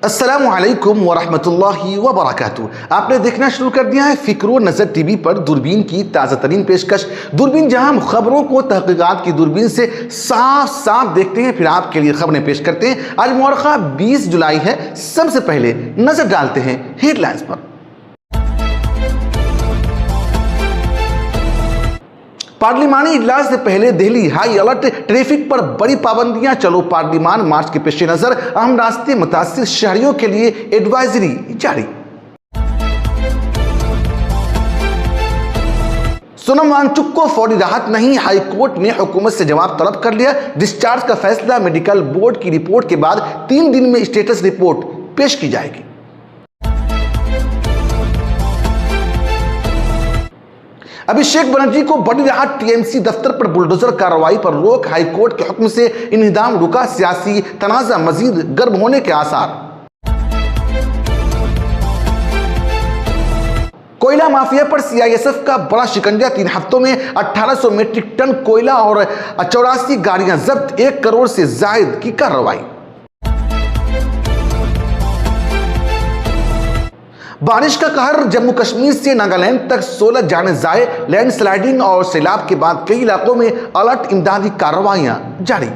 अस्सलामु अलैकुम वरहमतुल्लाहि वबरकातुहू। आपने देखना शुरू कर दिया है फिक्र व नज़र टीवी पर दूरबीन की ताज़ा तरीन पेशकश। दूरबीन जहां हम खबरों को तहकीकात की दूरबीन से साफ साफ देखते हैं, फिर आपके लिए खबरें पेश करते हैं। आज मुअर्रखा 20 जुलाई है। सबसे पहले नजर डालते हैं हेडलाइंस पर। पार्लिमानी इजलास से पहले दिल्ली हाई अलर्ट, ट्रैफिक पर बड़ी पाबंदियां। चलो पार्लिमान मार्च के पेश नजर अहम रास्ते मुतासिर शहरियों के लिए एडवाइजरी जारी। सोनम वांगचुक को फौरी राहत नहीं, हाई कोर्ट ने हुकूमत से जवाब तलब कर लिया। डिस्चार्ज का फैसला मेडिकल बोर्ड की रिपोर्ट के बाद 3 दिन में स्टेटस रिपोर्ट पेश की जाएगी। अभिषेक बनर्जी को बड़ी राहत, टीएमसी दफ्तर पर बुलडोजर कार्रवाई पर रोक। हाईकोर्ट के हुक्म से इंहिदाम रुका, सियासी तनाजा मजीद गर्म होने के आसार। कोयला माफिया पर सीआईएसएफ का बड़ा शिकंजा, 3 हफ्तों में 1800 मीट्रिक टन कोयला और 84 गाड़ियां जब्त, 1 करोड़ से जायद की कार्रवाई। बारिश का कहर, जम्मू कश्मीर से नागालैंड तक 16 जाने जाए। लैंड स्लाइडिंग और सैलाब के बाद कई इलाकों में अलर्ट, इमदादी कार्रवाइयां जारी।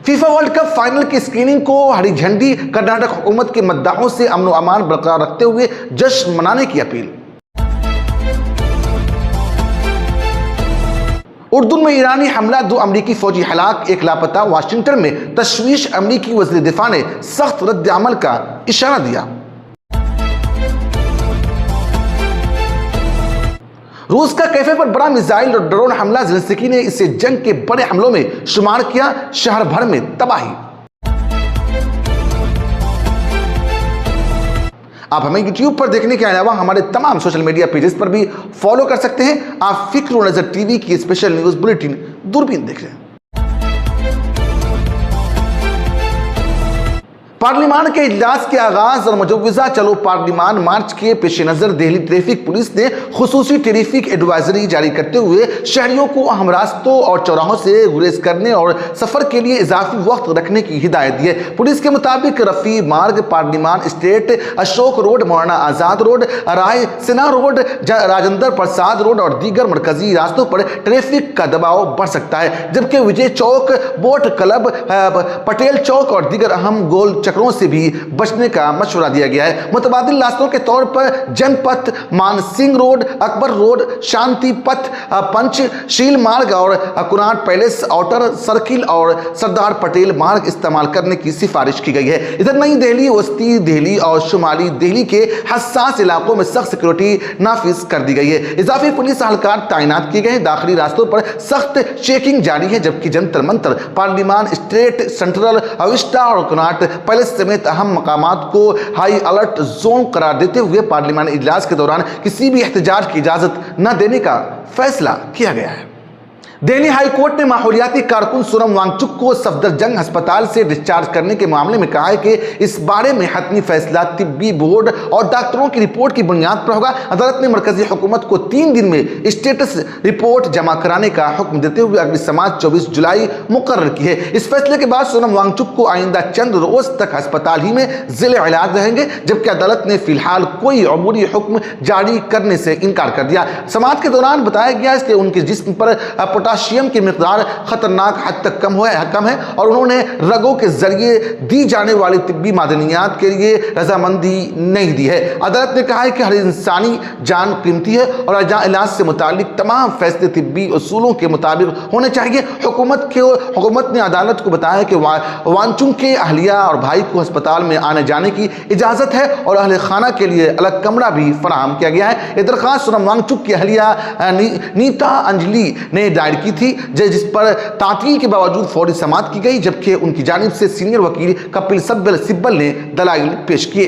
फीफा वर्ल्ड कप फाइनल की स्क्रीनिंग को हरी झंडी, कर्नाटक हुकूमत के मद्दाहों से अमन व अमान बरकरार रखते हुए जश्न मनाने की अपील। उर्दून में ईरानी हमला, 2 अमरीकी फौजी हलाक, 1 लापता। वाशिंगटन में तशवीश, अमरीकी वज़ीर दिफा ने सख्त रद्द अमल का इशारा दिया। रूस का कैफे पर बड़ा मिसाइल और ड्रोन हमला, ज़ेलेंस्की ने इसे जंग के बड़े हमलों में शुमार किया। शहर भर में तबाही। आप हमें YouTube पर देखने के अलावा हमारे तमाम सोशल मीडिया पेजेस पर भी फॉलो कर सकते हैं। आप फिक्र व नज़र टीवी की स्पेशल न्यूज़ बुलेटिन दूरबीन देख रहे हैं। पार्लिमान के इजलास के आगाज और मुजव्वज़ा चलो पार्लिमान मार्च के पेश नज़र दिल्ली ट्रैफिक पुलिस ने खुसूसी ट्रैफिक एडवाइजरी जारी करते हुए शहरियों को अहम रास्तों और चौराहों से गुरेज करने और सफर के लिए इजाफी वक्त रखने की हिदायत दी है। पुलिस के मुताबिक रफ़ी मार्ग, पार्लिमान स्टेट, अशोक रोड, मौलाना आज़ाद रोड, राय सिन्हा रोड, राजेंद्र प्रसाद रोड और दीगर मरकजी रास्तों पर ट्रैफिक का दबाव बढ़ सकता है, जबकि विजय चौक, बोट क्लब, पटेल चौक और दीगर अहम गोल चक्रों से भी बचने का मशवरा दिया गया है। मुतबादिल रास्तों के तौर पर जनपथ, मानसिंह रोड, अकबर रोड, शांति पथ, पंचशील मार्ग और कुरान पैलेस आउटर सर्किल और सरदार पटेल मार्ग इस्तेमाल करने की सिफारिश की गई है। इधर नई दिल्ली, वस्ती दिल्ली और शुमाली दिल्ली के हसास इलाकों में सख्त सिक्योरिटी नाफिज कर दी गई है। इजाफी पुलिस एहलकार तैनात किए गए हैं। दाखिली रास्तों पर सख्त चेकिंग जारी है, जबकि Jantar Mantar, Parliament Street, Central Vista और कुनाट पैलेस समेत अहम मकामात को हाई अलर्ट जोन करार देते हुए पार्लिमानी इजलास के दौरान किसी भी एहतजाज की इजाजत न देने का फैसला किया गया है। दिल्ली हाई कोर्ट ने माहौलियाती कारकुन सोनम वांगचुक को सफदरजंग अस्पताल से डिस्चार्ज करने के मामले में कहा है कि इस बारे में हतमी फैसला तिब्बी बोर्ड और डॉक्टरों की रिपोर्ट की बुनियाद पर होगा। अदालत ने मरकजी हुकूमत को 3 दिन में स्टेटस रिपोर्ट जमा कराने का हुक्म देते हुए अगली समात 24 जुलाई मुकर्रर की है। इस फैसले के बाद सोनम वांगचुक को आइंदा चंद रोज तक अस्पताल ही में ज़िले इलाज रहेंगे, जबकि अदालत ने फिलहाल कोई अमूरी हुक्म जारी करने से इनकार कर दिया। समात के दौरान बताया गया कि उनके जिस्म पर पोटाशियम की मिकदार खतरनाक हद तक कम है और उन्होंने रगों के जरिए दी जाने वाली तिब्बी मादनियात के लिए रजामंदी नहीं दी है। अदालत ने कहा है कि हर इंसानी जान कीमती है और इलाज से मुतालिक तमाम फैसले तिब्बी उसूलों के मुताबिक होने चाहिए। हुकूमत ने अदालत को बताया कि वांगचुक के अहलिया और भाई को अस्पताल में आने जाने की इजाज़त है और अहले खाना के लिए अलग कमरा भी फराहम किया गया है। ये दरख्वास्त सोनम वांगचुक की अहलिया नीता अंजलि ने दायर की थी, जिस पर तातील के बावजूद फौरी समाअत की गई, जबकि उनकी जानिब से सीनियर वकील कपिल सिब्बल ने दलाइल पेश किए।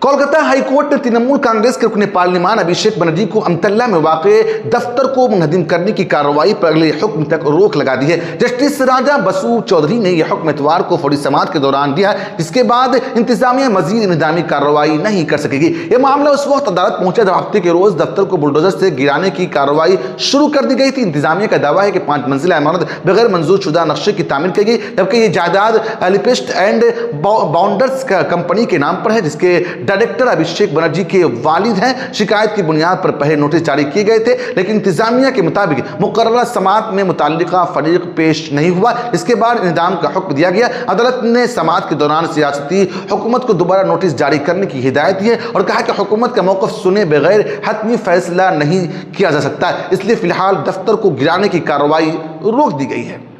कोलकाता हाई कोर्ट ने तृणमूल कांग्रेस के रुकने पार्लिमान अभिषेक बनर्जी को अमतल्ला में वाक़े दफ्तर को मुनहदिम करने की कार्रवाई पर अगले हुक्म तक रोक लगा दी है। जस्टिस राजा बसु चौधरी ने यह हुक्म इतवार को फौरी समाअत के दौरान दिया, जिसके बाद इंतजामिया मजीद इंतजामी कार्रवाई नहीं कर सकेगी। यह मामला उस वक्त अदालत पहुंचा जब हफ्ते के रोज दफ्तर को बुलडोजर से गिराने की कार्रवाई शुरू कर दी गई थी। इंतजामिया का दावा है कि 5 मंजिला इमारत बगैर मंजूर शुदा नक्शे की तामीर की गई, जबकि ये जायदाद लिपिस्ट एंड बाउंडर्स कंपनी के नाम पर है, जिसके डायरेक्टर अभिषेक बनर्जी के वालिद हैं। शिकायत की बुनियाद पर पहले नोटिस जारी किए गए थे, लेकिन इंतजामिया के मुताबिक मुकर्ररा समाअत में मुताल्लिका फरीक पेश नहीं हुआ। इसके बाद निदाम का हुक्म दिया गया। अदालत ने समाअत के दौरान सियासती हुकूमत को दोबारा नोटिस जारी करने की हिदायत दी है और कहा कि हुकूमत का मौक़िफ़ सुने बगैर हतमी फैसला नहीं किया जा सकता, इसलिए फिलहाल दफ्तर को गिराने की कार्रवाई रोक दी गई है।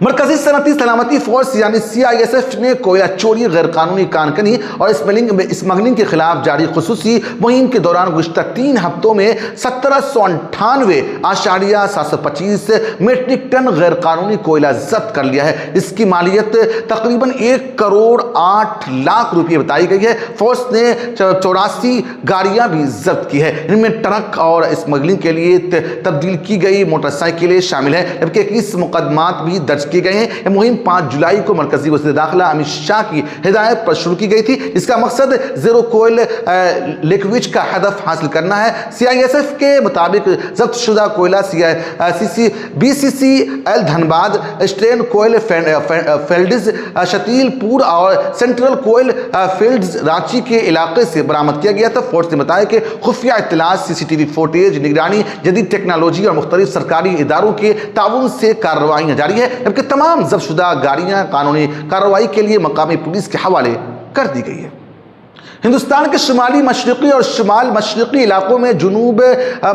मरकजी सनती सलामती फोर्स यानी CISF ने कोयला चोरी, गैर कानूनी कानकनी और स्मगलिंग के खिलाफ जारी खुसूसी मुहिम के दौरान गुज़िश्ता 3 हफ्तों में 1798.725 मीट्रिक टन गैर कानूनी कोयला जब्त कर लिया है। इसकी मालियत तकरीबन 1 करोड़ 8 लाख रुपये बताई गई है। फोर्स ने 84 गाड़ियां भी जब्त की है। इनमें ट्रक और स्मगलिंग के लिए तब्दील की गई मोटरसाइकिलें शामिल हैं, जबकि 21 मुकदमात भी दर्ज किए गए हैं। यह मुहिम 5 जुलाई को मरकजी वज़ीर दाखिला अमित शाह की हिदायत पर शुरू की गई थी। इसका मकसद ज़ीरो कोयल लिक्विज का हदफ हासिल करना है। CISF के मुताबिक जब्त शुदा कोयला BCCL धनबाद, स्ट्रेन कोयल फील्ड्स शतीलपुर और सेंट्रल कोयल फील्ड्स रांची के इलाके से बरामद किया गया था। फोर्स ने बताया कि खुफिया इत्तलात, CCTV फुटेज, निगरानी, जदीद टेक्नोलॉजी और मुख्तलिफ सरकारी इदारों के ताउन से कार्रवाइयाँ जारी है, जबकि तमाम जब्तशुदा गाड़ियां कानूनी कार्रवाई के लिए मकामी पुलिस के हवाले कर दी गई है। हिंदुस्तान के शुमाली मशरक़ी और शुमाल मशरक़ी इलाकों में जुनूब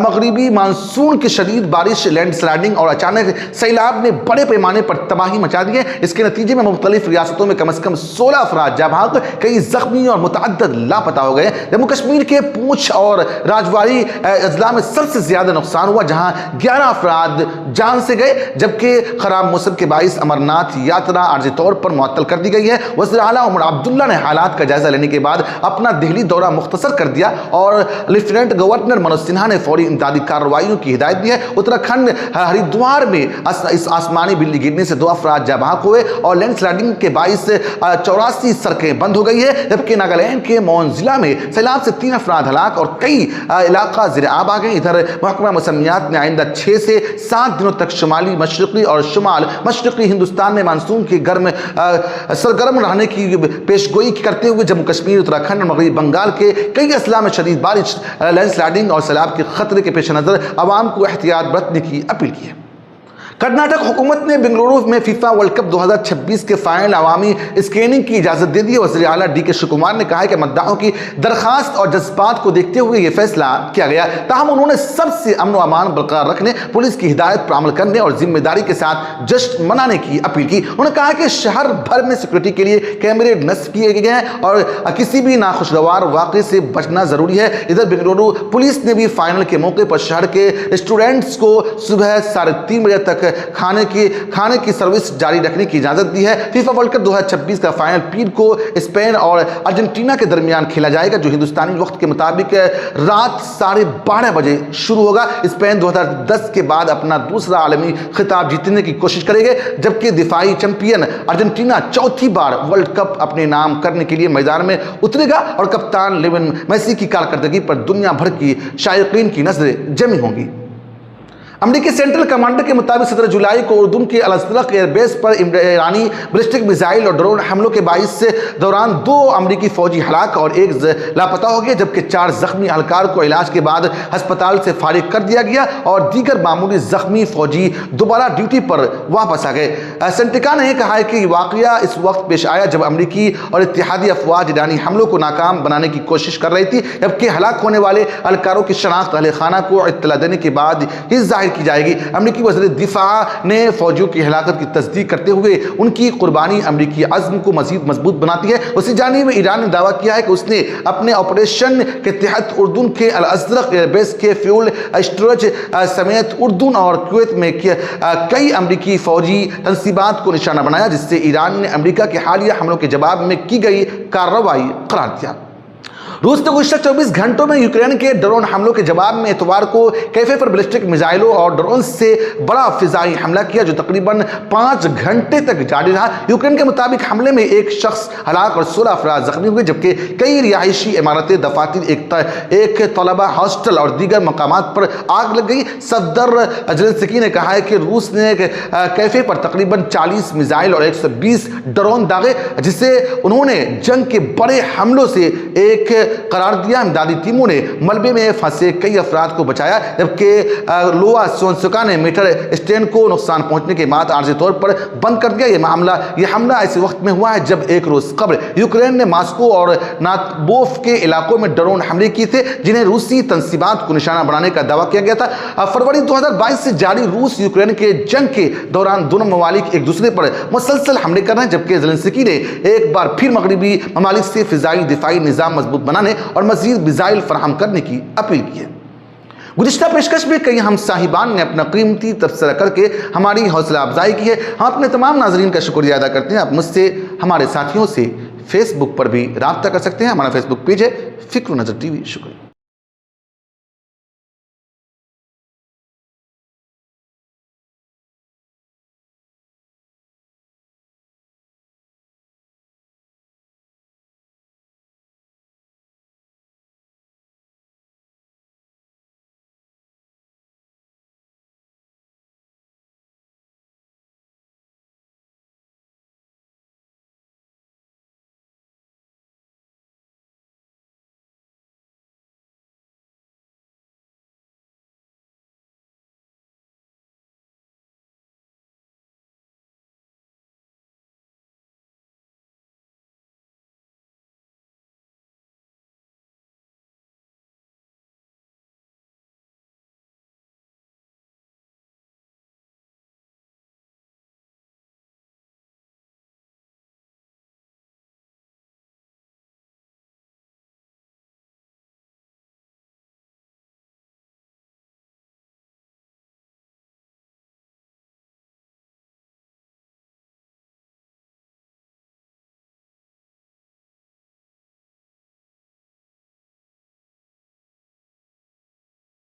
मगरबी मानसून की शदीद बारिश, लैंडस्लाइडिंग और अचानक सैलाब ने बड़े पैमाने पर तबाही मचा दी है। इसके नतीजे में मुख्तलिफ रियासतों में कम से कम 16 अफराद जाँ भाग, कई जख्मी और मुतअद्दिद लापता हो गए। जम्मू कश्मीर के पूंछ और राजौरी अजला में सबसे ज़्यादा नुकसान हुआ, जहाँ 11 अफराद जान से गए, जबकि ख़राब मौसम के बाइस अमरनाथ यात्रा आर्जी तौर पर मुअत्तल कर दी गई है। वज़ीर आला उमर अब्दुल्ला ने हालात का जायजा लेने के बाद अपना दिल्ली दौरा मुख्तसर कर दिया और लेफ्टिनेंट गवर्नर मनोज सिन्हा ने फौरी इमदादी कार्रवाइयों की हिदायत दी है। उत्तराखंड हरिद्वार में इस आसमानी बिजली गिरने से 2 अफराद जाँ भाग हुए और लैंडस्लाइडिंग के बाइस 84 सड़कें बंद हो गई है, जबकि नागालैंड के मोन जिला में सैलाब से 3 अफराद हलाक और कई इलाका ज़ेर आब आ गए। इधर महकमा मौसमियात ने आइंदा 6 से 7 दिनों तक शुमाली मशरक़ी और शुमाल मशरक़ी हिंदुस्तान में मानसून के सरगर्म रहने की पेशगोई करते हुए जम्मू कश्मीर, उत्तराखंड और मगरबी बंगाल के कई अजला में शदीद बारिश, लैंडस्लाइडिंग और सैलाब के खतरे के पेश नज़र आवाम को एहतियात बरतने की अपील की है। कर्नाटक हुकूमत ने बेंगलुरु में फीफा वर्ल्ड कप 2026 के फाइनल अवामी स्क्रीनिंग की इजाज़त दे दी है। वज़ीर आला DK शिव कुमार ने कहा है कि मतदाताओं की दरख्वास्त और जज्बात को देखते हुए यह फैसला किया गया। ताहम उन्होंने सबसे अमन व अमान बरकरार रखने, पुलिस की हिदायत पर अमल करने और जिम्मेदारी के साथ जश्न मनाने की अपील की। उन्होंने कहा कि शहर भर में सिक्योरिटी के लिए कैमरे नस्ब किए गए हैं और किसी भी नाखुशगवार वाक़े से बचना ज़रूरी है। इधर बेंगलुरु पुलिस ने भी फाइनल के मौके पर शहर के स्टूडेंट्स को सुबह 3:30 बजे तक खाने की सर्विस जारी रखने की इजाज़त दी है। फीफा वर्ल्ड कप 2026 का फाइनल पीर को स्पेन और अर्जेंटीना के दरमियान खेला जाएगा, जो हिंदुस्तानी वक्त के मुताबिक रात 12:30 बजे शुरू होगा। स्पेन 2010 के बाद अपना दूसरा आलमी खिताब जीतने की कोशिश करेंगे, जबकि दिफाई चैंपियन अर्जेंटीना चौथी बार वर्ल्ड कप अपने नाम करने के लिए मैदान में उतरेगा और कप्तान लियोनेल मेसी की कारकर्दगी पर दुनिया भर की शायकीन की नजरें जमी होंगी। अमेरिकी सेंट्रल कमांडर के मुताबिक 17 जुलाई को उर्दून के अल-अज़रक़ एयरबेस पर ईरानी बैलिस्टिक मिसाइल और ड्रोन हमलों के बाइस दौरान 2 अमेरिकी फौजी हलाक और 1 लापता हो गए, जबकि 4 जख्मी एहलकार को इलाज के बाद अस्पताल से फारिग कर दिया गया और दीगर मामूली जख्मी फौजी दोबारा ड्यूटी पर वापस आ गए। सेंटिका ने कहा है कि वाक़या इस वक्त पेश आया जब अमेरिकी और इत्तेहादी अफवाज ईरानी हमलों को नाकाम बनाने की कोशिश कर रही थी, जबकि हलाक होने वाले एहलकारों की शनाख्त अहले खाना को इत्तला देने के बाद ही जाहिर की जाएगी। अमेरिकी वज़ीर दिफा ने फौजियों की हलाकत की तस्दीक करते हुए उनकी कुर्बानी अमेरिकी अज़्म को मज़ीद मजबूत बनाती है। उसी जानिब ईरान ने दावा किया है कि उसने अपने ऑपरेशन के तहत उर्दून के अल-अज़रक़ एयरबेस के फ्यूल स्टोरेज समेत उर्दून और कुवैत में कई अमेरिकी फौजी तंसीबात को निशाना बनाया, जिससे ईरान ने अमेरिका के हालिया हमलों के जवाब में की गई कार्रवाई करार दिया। रूस ने गुज़श्ता 24 घंटों में यूक्रेन के ड्रोन हमलों के जवाब में इतवार को कैफे पर बैलिस्टिक मिसाइलों और ड्रोन से बड़ा फिजाई हमला किया जो तकरीबन 5 घंटे तक जारी रहा। यूक्रेन के मुताबिक हमले में एक शख्स हलाक और 16 अफराद जख्मी हुए, जबकि कई रिहायशी इमारतें, दफातर, एक तलबा हॉस्टल और दीगर मकामात पर आग लग गई। सदर ज़ेलेंस्की ने कहा है कि रूस ने कैफे पर तकरीबन 40 मिसाइल और 120 ड्रोन दागे, जिसे उन्होंने जंग के बड़े हमलों से एक करार दिया। इमदादी टीमों ने मलबे में फंसे कई अफराद को बचाया, जबकि लोआ सोनसुका ने मेट्रो स्टैंड को नुकसान पहुंचने के बाद आर्जी तौर पर बंद कर दिया। यह हमला ऐसे वक्त में हुआ है जब एक रोज कबल यूक्रेन ने मॉस्को और नातबोफ के इलाकों में ड्रोन हमले किए थे, जिन्हें रूसी तंसीबात को निशाना बनाने का दावा किया गया था। फरवरी 2022 से जारी रूस यूक्रेन के जंग के दौरान दोनों ममालिक एक दूसरे पर मुसलसल हमले कर रहे हैं, जबकि ज़ेलेंस्की ने एक बार फिर मगरबी ममालिक से फिजाई दिफाई निज़ाम मजबूत बनाने और मजीद मिसाइल फराहम करने की अपील की है। गुज़िश्ता पेशकश में कई हम साहिबान ने अपना कीमती तबसरा करके हमारी हौसला अफजाई की है। हम अपने तमाम नाजरीन का शुक्रिया अदा करते हैं। आप मुझसे, हमारे साथियों से फेसबुक पर भी राब्ता कर सकते हैं। हमारा फेसबुक पेज है फ़िक्र नज़र टीवी। शुक्रिया।